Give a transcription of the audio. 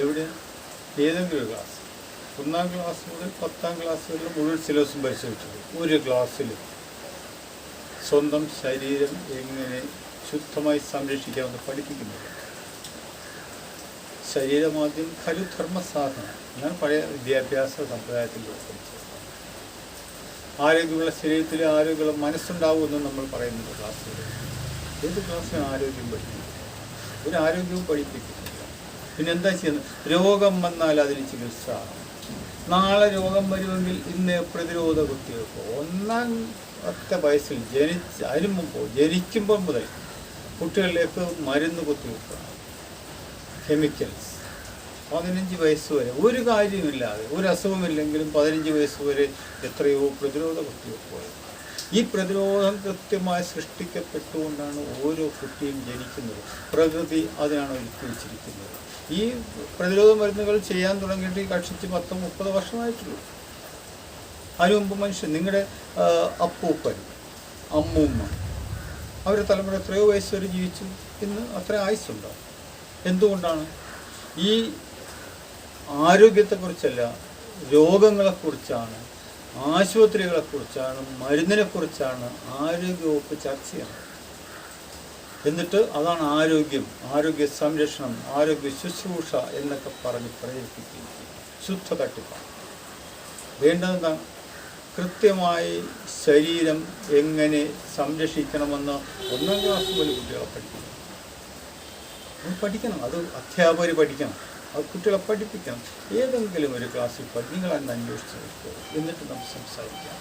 എവിടെ? ഏതെങ്കിലും ഒരു ക്ലാസ്, 1-ാം ക്ലാസ് മുതൽ 10-ാം ക്ലാസ് വരെ മുഴുവൻ സിലബസും പരിശോധിച്ചത് ഒരു ക്ലാസ്സിൽ സ്വന്തം ശരീരം എങ്ങനെ ശുദ്ധമായി സംരക്ഷിക്കാമെന്ന് പഠിപ്പിക്കുന്നില്ല. ശരീരമാദ്യം ഖലു ധർമ്മസാധന. ഞാൻ പഴയ വിദ്യാഭ്യാസ സമ്പ്രദായത്തിൽ പഠിച്ചത്. ആരോഗ്യമുള്ള ശരീരത്തിൽ ആരോഗ്യമുള്ള മനസ്സുണ്ടാവുമെന്ന് നമ്മൾ പറയുന്നത് ക്ലാസ്സിൽ. ഏത് ക്ലാസ്സിലും ആരോഗ്യം പഠിപ്പിക്കും? ഒരു ആരോഗ്യവും പഠിപ്പിക്കുന്നില്ല. പിന്നെ എന്താ ചെയ്യുന്നത്? രോഗം വന്നാൽ അതിന് ചികിത്സ. നാളെ രോഗം വരുമെങ്കിൽ ഇന്ന് പ്രതിരോധ കുത്തിവെപ്പ്. 1-ാമത്തെ വയസ്സിൽ അതിനു മുമ്പ് ജനിക്കുമ്പോൾ മുതൽ കുട്ടികളിലേക്ക് മരുന്ന് കുത്തിവെക്കുക, കെമിക്കൽസ്. 15 വയസ്സ് വരെ ഒരു കാര്യമില്ലാതെ, ഒരു അസുഖമില്ലെങ്കിലും 15 വയസ്സ് വരെ എത്രയോ പ്രതിരോധ കുത്തിവെപ്പുകൾ. ഈ പ്രതിരോധം കൃത്യമായി സൃഷ്ടിക്കപ്പെട്ടുകൊണ്ടാണ് ഓരോ കുട്ടിയും ജനിക്കുന്നത്. പ്രകൃതി അതിനാണ് ഒരുക്കി വെച്ചിരിക്കുന്നത്. ഈ പ്രതിരോധ മരുന്നുകൾ ചെയ്യാൻ തുടങ്ങിയിട്ട് ഈ കക്ഷിച്ച് 10-30 വർഷമായിട്ടുള്ളൂ. അതിനു മുമ്പ് മനുഷ്യൻ, നിങ്ങളുടെ അപ്പൂപ്പൻ, അമ്മൂമ്മ, അവരുടെ തലമുറ എത്രയോ വയസ്സ് വരെ ജീവിച്ചു. ഇന്ന് അത്ര ആയുസ്സുണ്ടോ? എന്തുകൊണ്ടാണ്? ഈ ആരോഗ്യത്തെക്കുറിച്ചല്ല, രോഗങ്ങളെക്കുറിച്ചാണ്, ആശുപത്രികളെക്കുറിച്ചാണ്, മരുന്നിനെക്കുറിച്ചാണ് ആരോഗ്യവകുപ്പ് ചർച്ച ചെയ്യുന്നത്. എന്നിട്ട് അതാണ് ആരോഗ്യം, ആരോഗ്യ സംരക്ഷണം, ആരോഗ്യ ശുശ്രൂഷ എന്നൊക്കെ പറഞ്ഞ് പ്രചരിപ്പിക്കുകയും ശുദ്ധ തട്ടിപ്പാണ്. വേണ്ടതെന്താണ്? കൃത്യമായി ശരീരം എങ്ങനെ സംരക്ഷിക്കണമെന്ന് 1-ാം ക്ലാസ് മുതൽ കുട്ടികളെ പഠിക്കണം. അത് അധ്യാപകർ പഠിക്കണം, അത് കുട്ടികളെ പഠിപ്പിക്കണം. ഏതെങ്കിലും ഒരു ക്ലാസ്സിൽ നിങ്ങൾ അന്ന് അന്വേഷിച്ച് നോക്കുക, എന്നിട്ട് നമുക്ക് സംസാരിക്കാം.